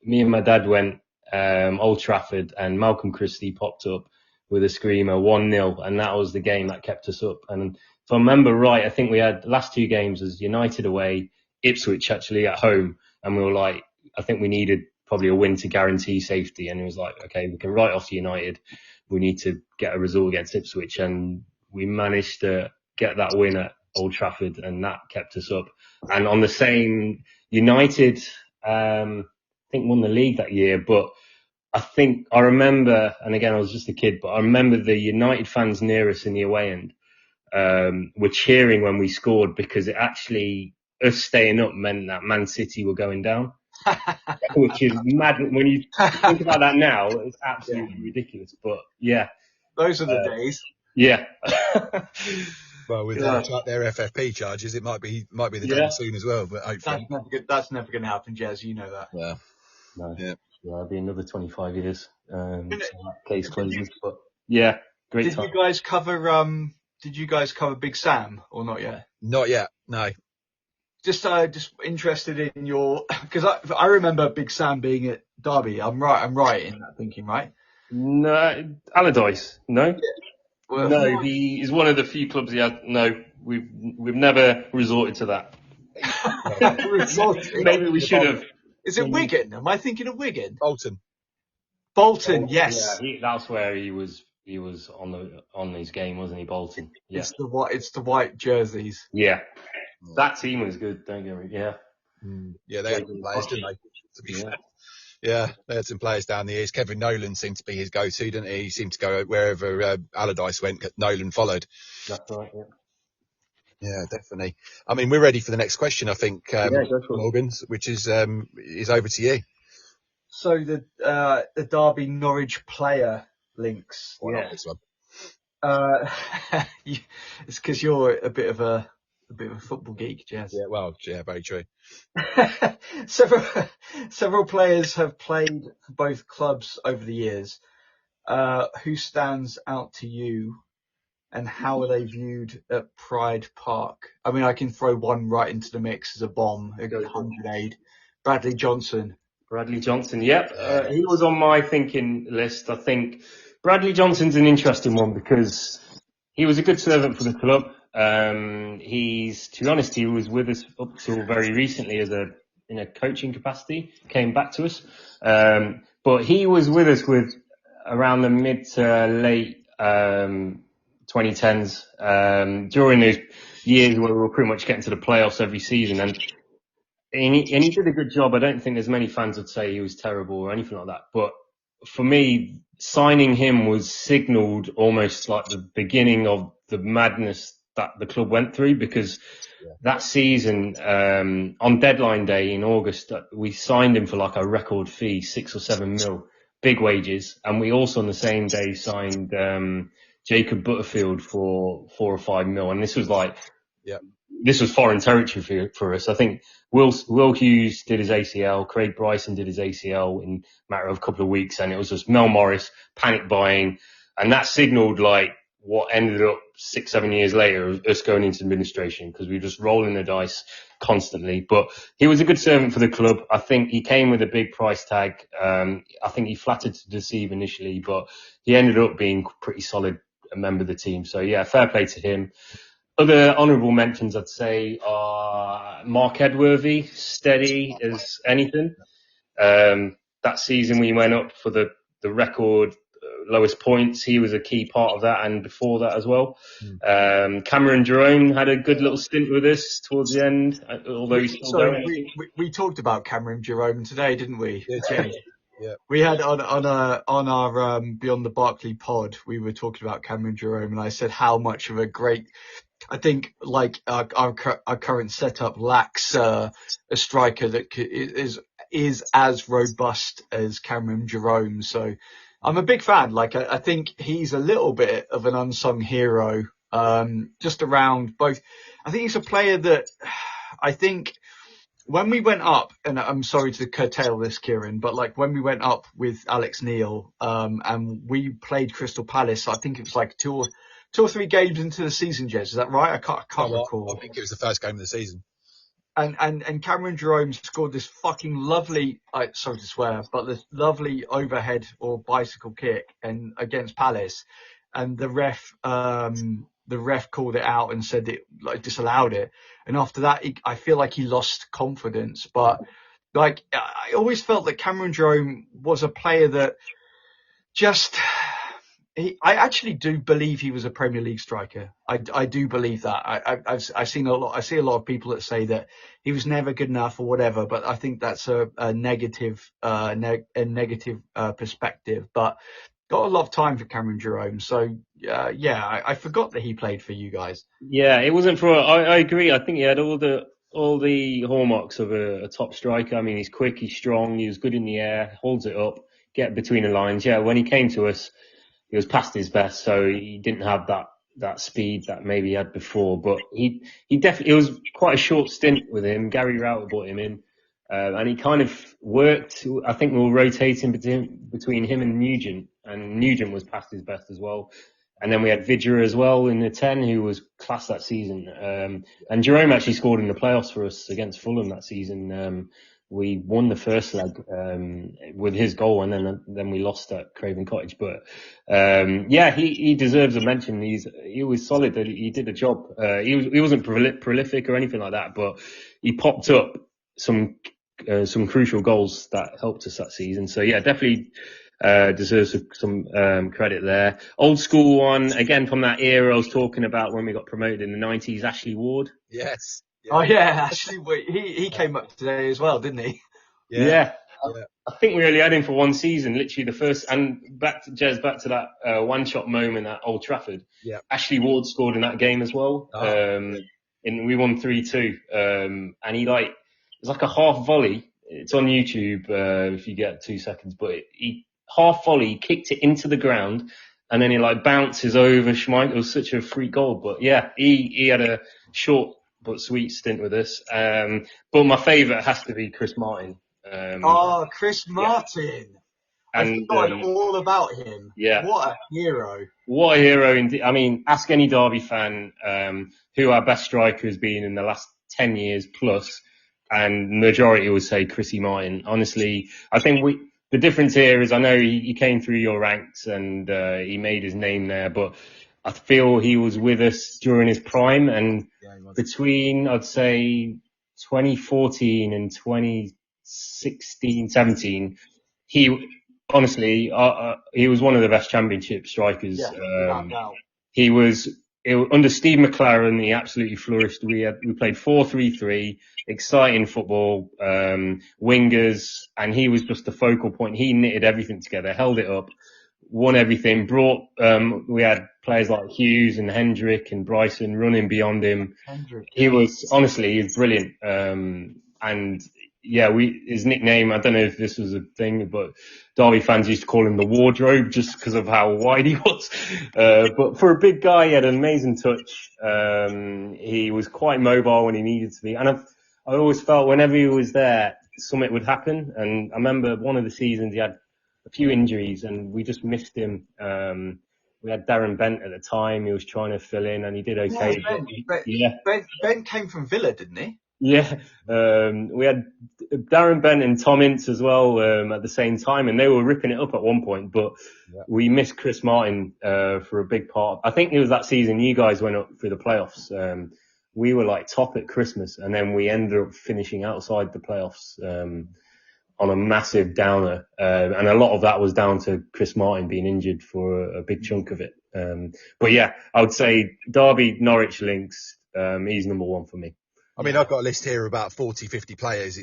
me and my dad went, Old Trafford, and Malcolm Christie popped up with a screamer, 1-0, and that was the game that kept us up. And if I remember right, I think we had the last 2 games as United away, Ipswich actually at home, and we were like, I think we needed probably a win to guarantee safety, and it was like, okay, we can write off United, we need to get a result against Ipswich, and we managed to get that win at Old Trafford, and that kept us up. And on the same, United, I think won the league that year, but I remember, and again, I was just a kid, but I remember the United fans near us in the away end were cheering when we scored, because it actually, us staying up meant that Man City were going down, which is mad. When you think about that now, it's absolutely ridiculous. But yeah. Those are the days. Yeah. Well, with their FFP charges, it might be the day soon as well. But hopefully that's never going to happen, Jez. You know that. Yeah. No. Yeah. It'll be another 25 years. So that case closes. But yeah, great time. Did you guys cover Big Sam or not yet? Not yet. No. Just interested in because I remember Big Sam being at Derby. I'm right in that thinking, right? No, Allardyce. No. Yeah. Well, no, he is one of the few clubs he had. No, we've never resorted to that. Maybe we should have. Is it Wigan? Am I thinking of Wigan? Bolton, yes. Yeah, that's where he was on his game, wasn't he, Bolton? Yeah. It's the white jerseys. Yeah. That team was good, don't get me. Yeah. Yeah, they had some players, didn't they? To be fair. Yeah, they had some players down the years. Kevin Nolan seemed to be his go-to, didn't he? He seemed to go wherever Allardyce went, Nolan followed. That's right, yeah. Yeah, definitely. I mean, we're ready for the next question, I think, Morgan's, which is over to you. So the Derby Norwich player links. Why not this one? It's because you're a bit of a football geek, Jez. Yeah, well, yeah, very true. Several players have played for both clubs over the years. Who stands out to you, and how are they viewed at Pride Park? I mean, I can throw one right into the mix as a bomb, a 100 Bradley Johnson. Yep. He was on my thinking list. I think Bradley Johnson's an interesting one because he was a good servant for the club. To be honest, he was with us up till very recently in a coaching capacity, came back to us. But he was with us around the mid to late 2010s, during those years where we were pretty much getting to the playoffs every season. And he did a good job. I don't think there's many fans would say he was terrible or anything like that. But for me, signing him was signalled almost like the beginning of the madness that the club went through, because that season, on deadline day in August, we signed him for like a record fee, 6 or 7 mil, big wages. And we also on the same day signed, Jacob Butterfield for 4 or 5 mil. And this was this was foreign territory for us. I think Will Hughes did his ACL, Craig Bryson did his ACL in a matter of a couple of weeks, and it was just Mel Morris, panic buying. And that signalled like what ended up 6-7 years later, us going into administration, because we were just rolling the dice constantly. But he was a good servant for the club. I think he came with a big price tag. I think he flattered to deceive initially, but he ended up being pretty solid a member of the team. So yeah, fair play to him. Other honourable mentions, I'd say, are Mark Edworthy, steady as anything. That season we went up for the record lowest points. He was a key part of that, and before that as well. Cameron Jerome had a good little stint with us towards the end, although he's still going. We talked about Cameron Jerome today, didn't we? Yeah. Yeah. We had on our Beyond the Barkley pod, we were talking about Cameron Jerome, and I said how much of a great, I think like our current setup lacks a striker that is as robust as Cameron Jerome. So I'm a big fan. Like I think he's a little bit of an unsung hero, just around both. I think he's a player that I think when we went up, and I'm sorry to curtail this, Kieran, but like when we went up with Alex Neil, and we played Crystal Palace, I think it was like two or three games into the season, Jez. Is that right? I can't recall. I think it was the first game of the season. And Cameron Jerome scored this fucking lovely, sorry to swear, but this lovely overhead or bicycle kick and against Palace, and the ref called it out and said it, like, disallowed it. And after that, I feel like he lost confidence. But like, I always felt that Cameron Jerome was a player that just, I actually do believe he was a Premier League striker. I do believe that. I see a lot of people that say that he was never good enough or whatever, but I think that's a negative perspective. But got a lot of time for Cameron Jerome. So yeah, I forgot that he played for you guys. Yeah, it wasn't for. I agree. I think he had all the hallmarks of a top striker. I mean, he's quick, he's strong, he was good in the air, holds it up, get between the lines. Yeah, when he came to us, he was past his best, so he didn't have that speed that maybe he had before. But he definitely, it was quite a short stint with him. Gary Rowett brought him in, and he kind of worked. I think we were rotating between him and Nugent was past his best as well. And then we had Vidra as well in the 10, who was class that season. And Jerome actually scored in the playoffs for us against Fulham that season. We won the first leg with his goal, and then we lost at Craven Cottage. But yeah, he deserves a mention. He was solid. He did a job. He wasn't prolific or anything like that, but he popped up some crucial goals that helped us that season. So yeah, definitely deserves some credit there. Old school one again from that era I was talking about when we got promoted in the 90s. Ashley Ward. Yes. Yeah. Oh yeah, Ashley. He came up today as well, didn't he? Yeah. I think we only had him for one season, literally the first. And back to that one-shot moment at Old Trafford. Yeah. Ashley Ward scored in that game as well. And we won 3-2. And he it was like a half volley. It's on YouTube if you get 2 seconds. But he half volley kicked it into the ground, and then he bounces over Schmeichel. It was such a free goal. But yeah, he had a short but sweet stint with us. But my favourite has to be Chris Martin. Chris Martin. Yeah. I've forgotten all about him. Yeah. What a hero. What a hero indeed. I mean, ask any Derby fan who our best striker has been in the last 10 years plus, and majority would say Chrissy Martin. Honestly, I think the difference here is I know he came through your ranks and he made his name there, but I feel he was with us during his prime, and between, I'd say, 2014 and 2016, 17, he was one of the best Championship strikers. Yeah, he was under Steve McLaren. He absolutely flourished. We played 4-3-3, exciting football, wingers, and he was just the focal point. He knitted everything together, held it up, won everything. We had players like Hughes and Hendrick and Bryson running beyond him. He was brilliant. And yeah, his nickname, I don't know if this was a thing, but Derby fans used to call him the Wardrobe just because of how wide he was. But for a big guy, he had an amazing touch. He was quite mobile when he needed to be. And I always felt whenever he was there, something would happen. And I remember one of the seasons he had a few injuries and we just missed him. We had Darren Bent at the time. He was trying to fill in, and he did okay. Ben came from Villa, didn't he? Yeah, we had Darren Bent and Tom Ince as well at the same time, and they were ripping it up at one point. But we missed Chris Martin for a big part. I think it was that season you guys went up through the playoffs. We were like top at Christmas, and then we ended up finishing outside the playoffs on a massive downer. And a lot of that was down to Chris Martin being injured for a big chunk of it. But yeah, I would say Derby Norwich links. He's number one for me. I mean, I've got a list here of about 40, 50 players.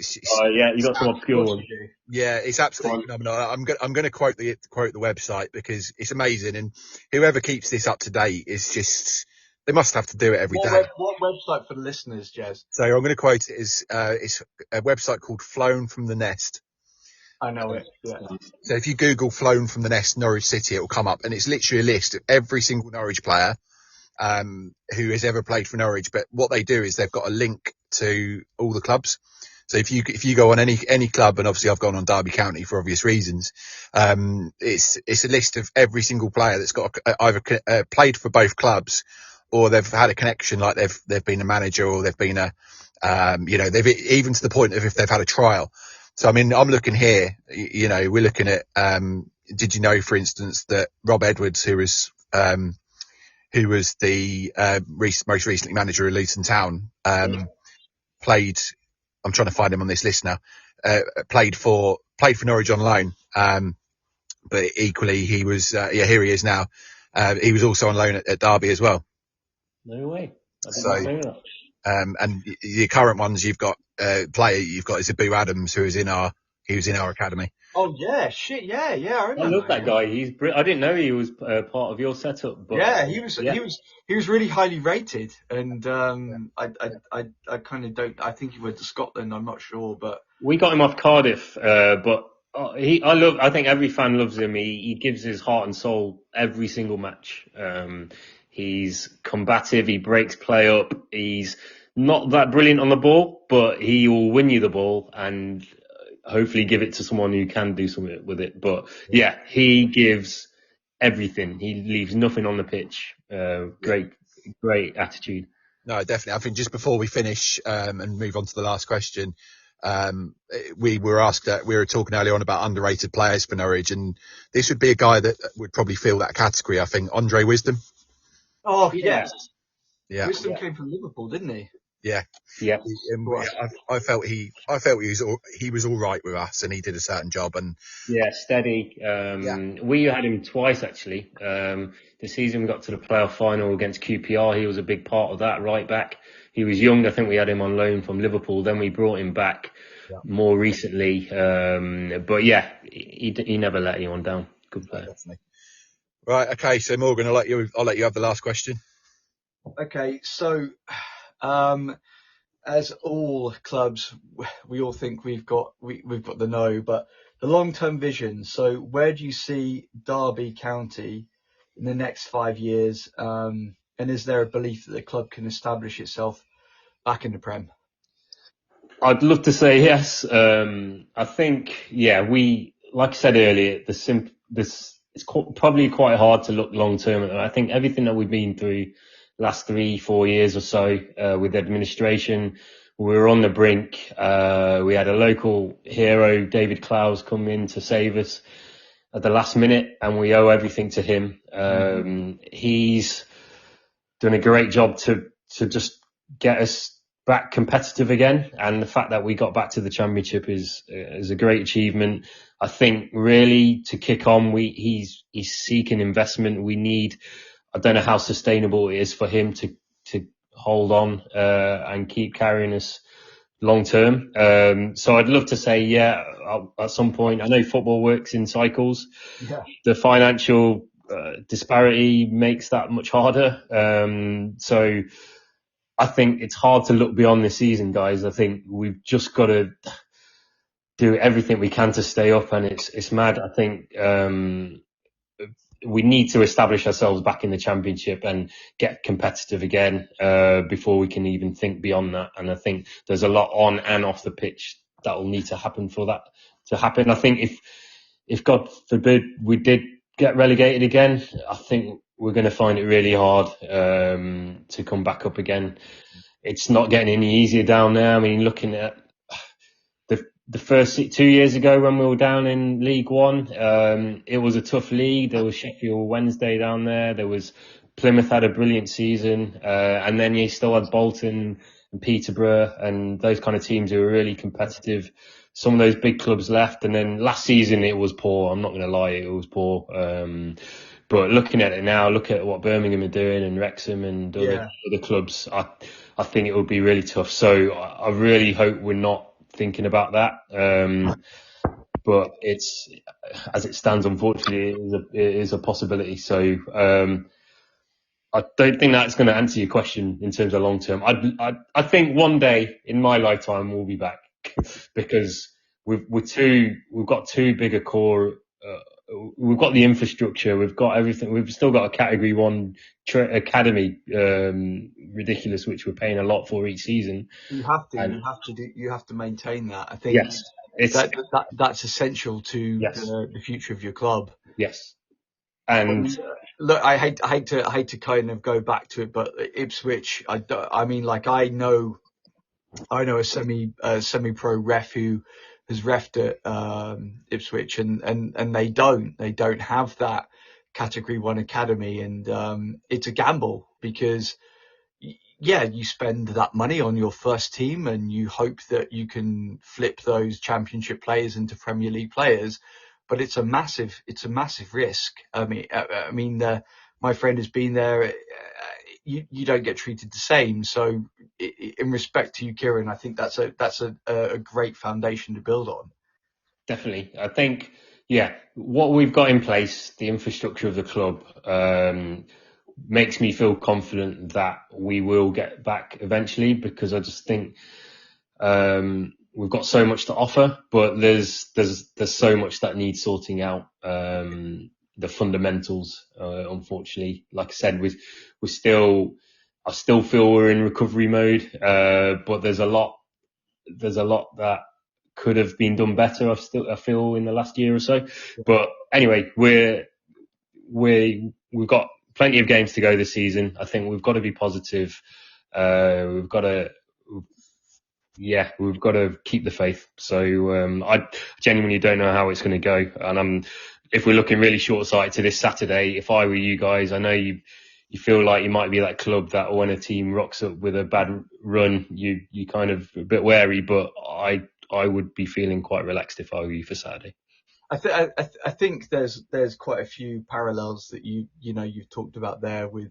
Yeah, you got some obscure ones. Yeah, it's absolutely phenomenal. I'm going to quote the website because it's amazing, and whoever keeps this up to date is just, they must have to do it every day. What website for the listeners, Jez? So I'm going to quote it as it's a website called Flown from the Nest. I know it. Yeah. So if you Google Flown from the Nest Norwich City, it will come up, and it's literally a list of every single Norwich player who has ever played for Norwich. But what they do is they've got a link to all the clubs. So if you go on any club, and obviously I've gone on Derby County for obvious reasons, it's a list of every single player that's got either played for both clubs, or they've had a connection, like they've been a manager, or they've been they've even to the point of if they've had a trial. So I mean, I'm looking here, we're looking at did you know, for instance, that Rob Edwards, who was the most recently manager of Luton Town, played, I'm trying to find him on this list now, played for Norwich on loan, but equally he was here he is now, he was also on loan at Derby as well. No way. I didn't know that. And the current ones you've got player you've got is Abu Adams, who was in our academy. Oh yeah, shit, yeah, I remember. I love that guy. I didn't know he was part of your setup. But yeah, he was really highly rated, and I kind of don't. I think he went to Scotland. I'm not sure, but we got him off Cardiff. But I think every fan loves him. He gives his heart and soul every single match. He's combative. He breaks play up. He's not that brilliant on the ball, but he will win you the ball and hopefully give it to someone who can do something with it. But yeah, he gives everything. He leaves nothing on the pitch. Great attitude. No, definitely. I think just before we finish and move on to the last question, we were asked that we were talking earlier on about underrated players for Norwich, and this would be a guy that would probably fill that category. I think Andre Wisdom. Oh yes. Yeah. Wisdom came from Liverpool, didn't he? Yeah. Yeah. I felt he was all right with us, and he did a certain job. And yeah, steady. We had him twice actually. The season we got to the playoff final against QPR, he was a big part of that. Right back. He was young. I think we had him on loan from Liverpool. Then we brought him back more recently. But yeah, he never let anyone down. Good player. Definitely. Right. Okay. So Morgan, I'll let you have the last question. Okay. So, as all clubs, we all think we've got the know, but the long-term vision. So where do you see Derby County in the next 5 years? And is there a belief that the club can establish itself back in the Prem? I'd love to say yes. I think, like I said earlier, it's probably quite hard to look long term. I think everything that we've been through last 3-4 years or so with administration, we were on the brink. We had a local hero, David Clough, come in to save us at the last minute, and we owe everything to him. He's done a great job to just get us back competitive again, and the fact that we got back to the Championship is a great achievement. I think really to kick on, he's seeking investment. We need, I don't know how sustainable it is for him to hold on and keep carrying us long term. So I'd love to say at some point. I know football works in cycles. Yeah. The financial disparity makes that much harder. So I think it's hard to look beyond this season, guys. I think we've just got to do everything we can to stay up, and it's mad. I think we need to establish ourselves back in the Championship and get competitive again before we can even think beyond that. And I think there's a lot on and off the pitch that will need to happen for that to happen. I think if God forbid we did get relegated again, I think we're going to find it really hard to come back up again. It's not getting any easier down there. I mean, looking at the first 2 years ago when we were down in League One, it was a tough league. There was Sheffield Wednesday down there. There was Plymouth had a brilliant season, and then you still had Bolton and Peterborough and those kind of teams who were really competitive. Some of those big clubs left, and then last season it was poor. I'm not going to lie, it was poor. But looking at it now, look at what Birmingham are doing and Wrexham and other clubs. I think it would be really tough. So I really hope we're not thinking about that. But it's, as it stands, unfortunately, it is a possibility. So I don't think that's going to answer your question in terms of long term. I think one day in my lifetime we'll be back because we've got too big a core. We've got the infrastructure. We've got everything. We've still got a Category 1 academy, ridiculous, which we're paying a lot for each season. You have to maintain that. I think that's essential to the future of your club. Yes. And look, I hate to kind of go back to it, but Ipswich, I mean, like I know a semi-pro ref who has refed at Ipswich, and they don't have that Category 1 academy, and it's a gamble because you spend that money on your first team and you hope that you can flip those Championship players into Premier League players, but it's a massive risk. I mean, my friend has been there. You don't get treated the same. So in respect to you, Kieran, I think that's a great foundation to build on. Definitely. I think, what we've got in place, the infrastructure of the club, makes me feel confident that we will get back eventually, because I just think, we've got so much to offer, but there's so much that needs sorting out. The fundamentals, unfortunately, like I said, I still feel we're in recovery mode, but there's a lot that could have been done better. I feel in the last year or so, but anyway, we've got plenty of games to go this season. I think we've got to be positive. We've got to keep the faith. So I genuinely don't know how it's going to go. And if we're looking really short-sighted to this Saturday, if I were you guys, I know you feel like you might be that club that when a team rocks up with a bad run, you kind of a bit wary. But I would be feeling quite relaxed if I were you for Saturday. I think there's quite a few parallels that you've talked about there with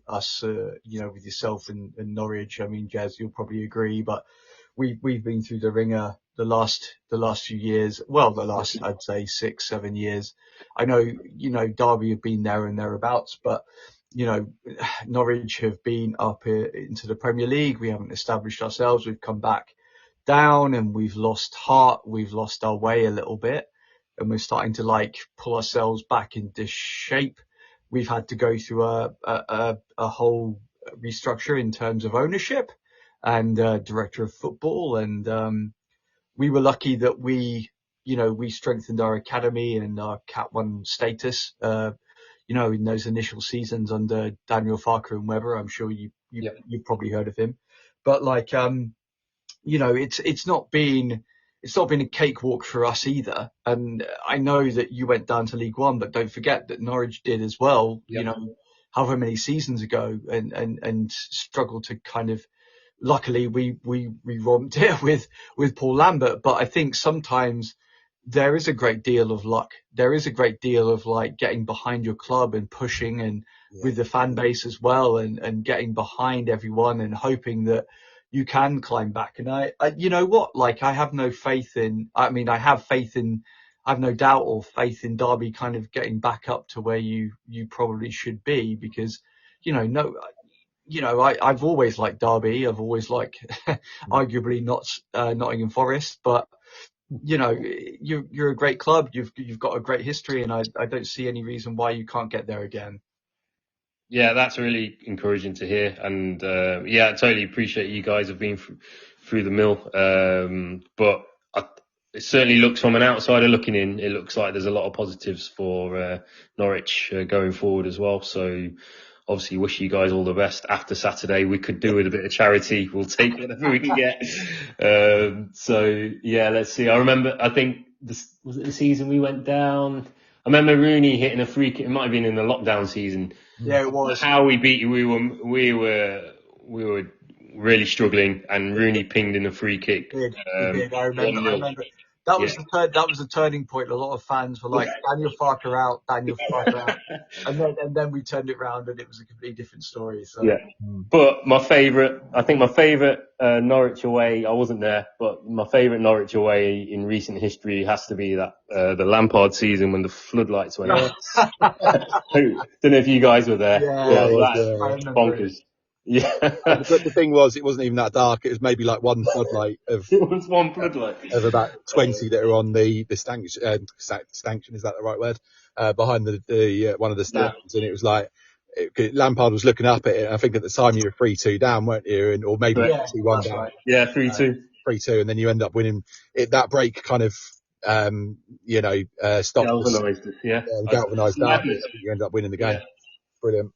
us, with yourself and Norwich. I mean, Jez, you'll probably agree, but we've been through the ringer the last few years. Well, the last, I'd say 6-7 years. I know, Derby have been there and thereabouts, but Norwich have been up into the Premier League. We haven't established ourselves. We've come back down and we've lost heart. We've lost our way a little bit, and we're starting to pull ourselves back into shape. We've had to go through a whole restructure in terms of ownership and director of football, and we were lucky that we strengthened our academy and our Cat 1 status in those initial seasons under Daniel Farker and Webber. I'm sure you've probably heard of him, but it's not been a cakewalk for us either. And I know that you went down to League One, but don't forget that Norwich did as well, however many seasons ago, and struggled to kind of, luckily we romped it with Paul Lambert. But I think sometimes there is a great deal of luck. There is a great deal of getting behind your club and pushing, and with the fan base as well, and getting behind everyone and hoping that you can climb back. And I have no faith in, I have no doubt or faith in Derby kind of getting back up to where you probably should be, because, I've always liked Derby. I've always liked, arguably not Nottingham Forest, but you're a great club. You've got a great history, and I don't see any reason why you can't get there again. Yeah, that's really encouraging to hear, and I totally appreciate you guys have been through the mill. But it certainly looks, from an outsider looking in, it looks like there's a lot of positives for Norwich going forward as well. So obviously wish you guys all the best. After Saturday, we could do with a bit of charity. We'll take whatever we can get. So yeah, let's see. I remember, I think was it the season we went down? I remember Rooney hitting a free kick. It might have been in the lockdown season. Yeah, it was. How we beat you, we were really struggling, and Rooney pinged in a free kick. He did. I remember. That was the turning point. A lot of fans were like, Daniel Farker out, Daniel Farker out. And then we turned it round and it was a completely different story. So. Yeah. But my favourite Norwich away, I wasn't there, but my favourite Norwich away in recent history has to be that the Lampard season when the floodlights went on. Don't know if you guys were there. Yeah, I remember bonkers. Yeah. But the thing was, it wasn't even that dark. It was maybe like one floodlight of. It was one floodlight of about 20 that are on the stanchion. Is that the right word? Behind the one of the stands, and it was like Lampard was looking up at it. I think at the time you were 3-2 down, weren't you? Or maybe 2-1 down. Right. Yeah, 3-2. 3-2, and then you end up winning. That break kind of, stopped. Galvanised it, galvanised that. You end up winning the game. Yeah. Brilliant.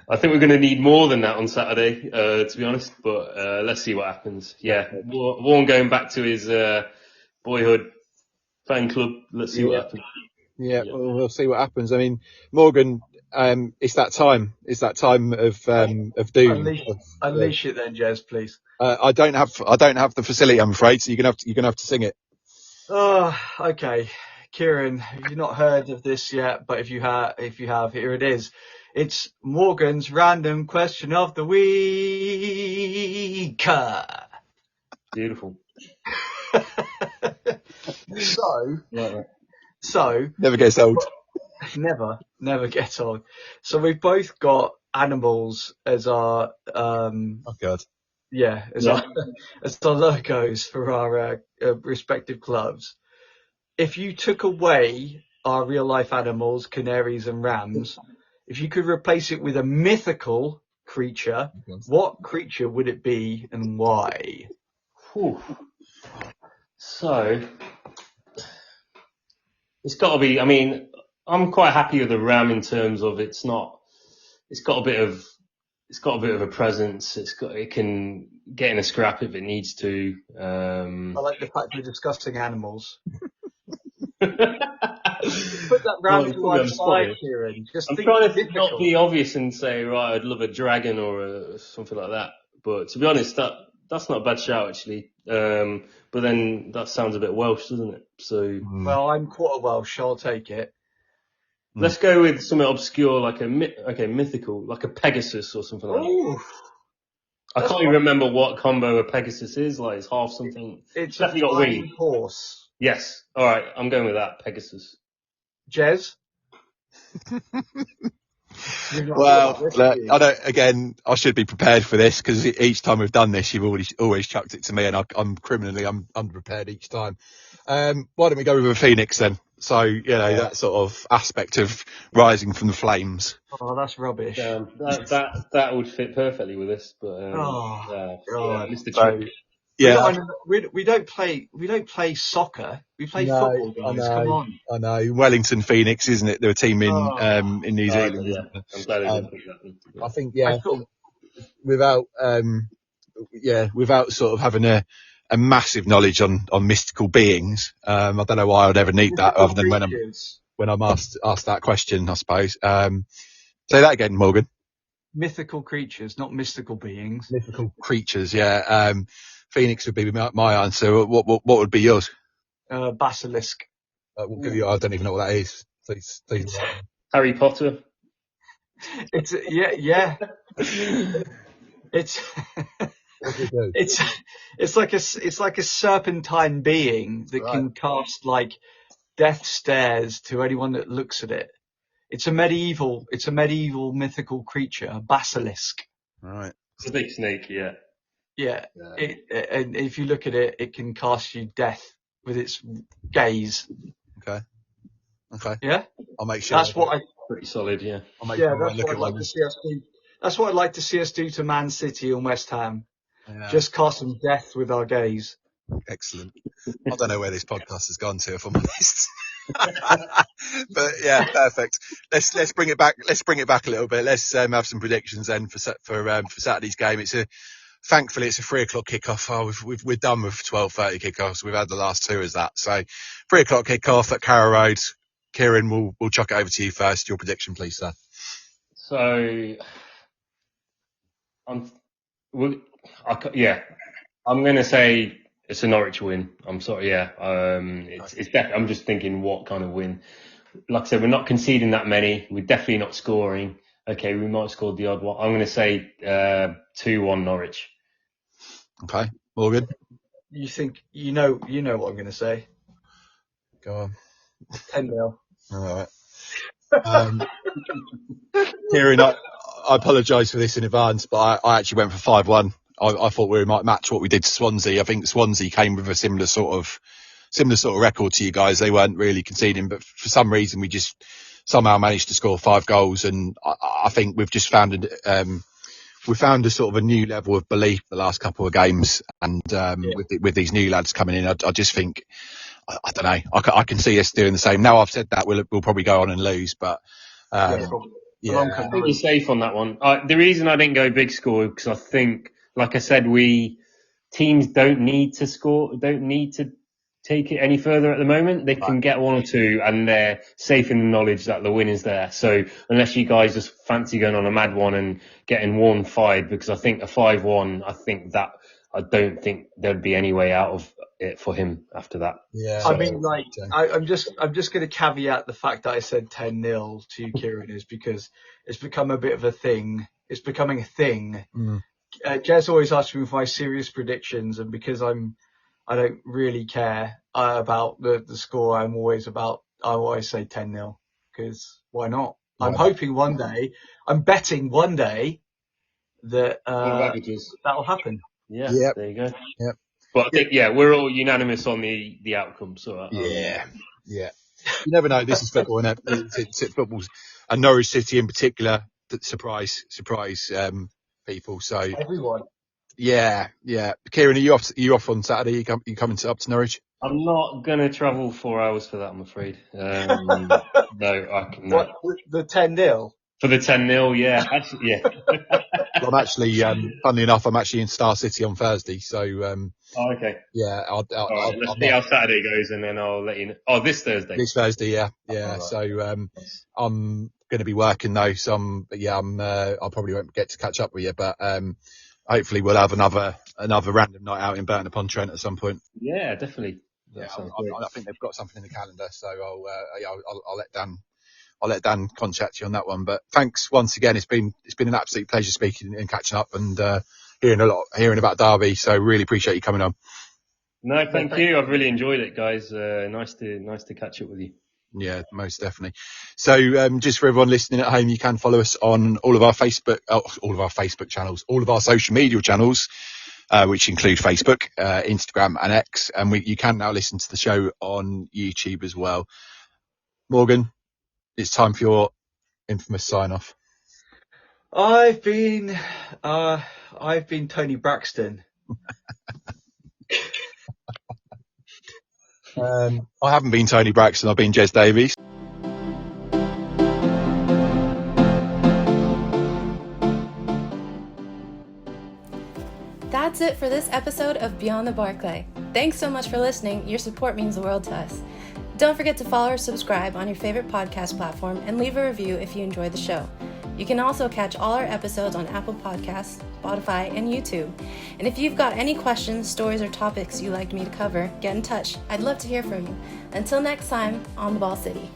I think we're going to need more than that on Saturday, to be honest. But let's see what happens. Yeah, Warne going back to his boyhood fan club. Let's see what happens. Yeah, well, we'll see what happens. I mean, Morgan, it's that time. It's that time of doom. Unleash it then, Jez, please. I don't have the facility, I'm afraid. So you're gonna have to sing it. Oh, okay, Kieran, you've not heard of this yet, but if you have, here it is. It's Morgan's random question of the week. Beautiful. So never gets old. Never gets old. So we've both got animals as our oh God. Yeah, as our logos for our respective clubs. If you took away our real life animals, canaries and rams, if you could replace it with a mythical creature, what creature would it be and why? Whew. So it's got to be. I mean, I'm quite happy with the ram in terms of it's got a bit of a presence. It can get in a scrap if it needs to. I like the fact we're discussing animals. Put that ram to one side, Kieran. I'm trying to not be obvious and say, right, I'd love a dragon or something like that. But to be honest, that's not a bad shout actually. But then that sounds a bit Welsh, doesn't it? So well, I'm quarter Welsh. I'll take it. Let's go with something obscure, like mythical, like a Pegasus or something like that. I can't even remember what combo a Pegasus is. Like it's half something. It's definitely got wings. Horse. Yes. All right. I'm going with that Pegasus. Jez. Well, I should be prepared for this because each time we've done this, you've always chucked it to me, and I'm underprepared each time. Why don't we go with a phoenix then? So that sort of aspect of rising from the flames. Oh, that's rubbish. That would fit perfectly with this, but Mr. Chip. Yeah, we don't play soccer. We play football, guys. Come on. I know. Wellington Phoenix, isn't it? They're a team in New Zealand. Yeah. I'm glad I didn't pick that. I think without sort of having a massive knowledge on mystical beings, I don't know why I'd ever need that other than when I'm asked that question, I suppose. Say that again, Morgan. Mythical creatures, not mystical beings. Mythical creatures, yeah. Phoenix would be my answer. What would be yours? Basilisk. I don't even know what that is. Please. Harry Potter. It's it's like a serpentine being that can cast like death stares to anyone that looks at it. It's a medieval mythical creature, a basilisk. Right. It's a big snake, yeah. Yeah. And if you look at it, it can cast you death with its gaze. Okay. Yeah. I'll make sure. That's what pretty solid, yeah. I'll make sure that's what I'd like to see us do. That's what I'd like to see us do to Man City and West Ham. Yeah. Just cast them death with our gaze. Excellent. I don't know where this podcast has gone to, if I'm honest. But yeah, perfect. Let's bring it back. Let's bring it back a little bit. Let's have some predictions then for Saturday's game. Thankfully it's a 3:00 kickoff. Oh, we're done with 12:30 kickoffs. We've had the last two as that. So 3:00 kickoff at Carrow Road. Kieran, we'll chuck it over to you first. Your prediction, please, sir. So, I'm going to say it's a Norwich win. I'm sorry, yeah. It's definitely. I'm just thinking what kind of win. Like I said, we're not conceding that many. We're definitely not scoring. Okay, we might have scored the odd one. I'm going to say 2-1 Norwich. Okay, Morgan. You think you know what I'm going to say? Go on. 10-0. All right. Kieran, I apologise for this in advance, but I actually went for 5-1. I thought we might match what we did to Swansea. I think Swansea came with a similar sort of record to you guys. They weren't really conceding, but for some reason we just somehow managed to score 5 goals. And I think we've just found a sort of a new level of belief the last couple of games. And with these new lads coming in, I just think, I don't know, I can see us doing the same. Now I've said that, we'll probably go on and lose, but I think you're safe on that one. The reason I didn't go big score because I think, like I said, teams don't need to score, don't need to take it any further at the moment. They can get 1 or 2 and they're safe in the knowledge that the win is there. So unless you guys just fancy going on a mad one and getting 1-5, because I think a 5-1, I don't think there'd be any way out of it for him after that. Yeah. So, I mean, like, I'm just going to caveat the fact that I said 10-0 to Kieran is because it's become a bit of a thing. It's becoming a thing. Jez always asks me for my serious predictions, and because I don't really care about the score. I always say 10-0 because why not? I'm hoping one day, I'm betting one day that that'll happen. Yeah, yep. There you go. Yep. But I think we're all unanimous on the outcome. So yeah. You never know. This is football, and it's football's and Norwich City in particular that surprise people. So everyone. Yeah. Kieran, are you off on Saturday? You coming up to Norwich? I'm not going to travel 4 hours for that, I'm afraid. No, I can. What, the 10-0? For the 10-0, yeah. Actually, yeah. I'm actually, funnily enough, I'm actually in Star City on Thursday. So, okay. Yeah. Let's see how Saturday goes, and then I'll let you know. Oh, this Thursday? This Thursday, yeah. Right. So, I'm going to be working though. So, I'll probably won't get to catch up with you, but, hopefully we'll have another random night out in Burton upon Trent at some point. Yeah, definitely. Yeah, I think they've got something in the calendar, so I'll let Dan contact you on that one. But thanks once again. It's been an absolute pleasure speaking and catching up and hearing about Derby. So really appreciate you coming on. No, thank you. I've really enjoyed it, guys. Nice to catch up with you. Yeah, most definitely. So, just for everyone listening at home, you can follow us on all of our Facebook channels, all of our social media channels, which include Facebook, Instagram and X. And you can now listen to the show on YouTube as well. Morgan, it's time for your infamous sign off. I've been Tony Braxton. I haven't been Tony Braxton. I've been Jez Davies. That's it for this episode of Beyond the Barclay. Thanks so much for listening. Your support means the world to us. Don't forget to follow or subscribe on your favorite podcast platform and leave a review if you enjoyed the show. You can also catch all our episodes on Apple Podcasts, Spotify, and YouTube. And if you've got any questions, stories, or topics you'd like me to cover, get in touch. I'd love to hear from you. Until next time, on the Ball City.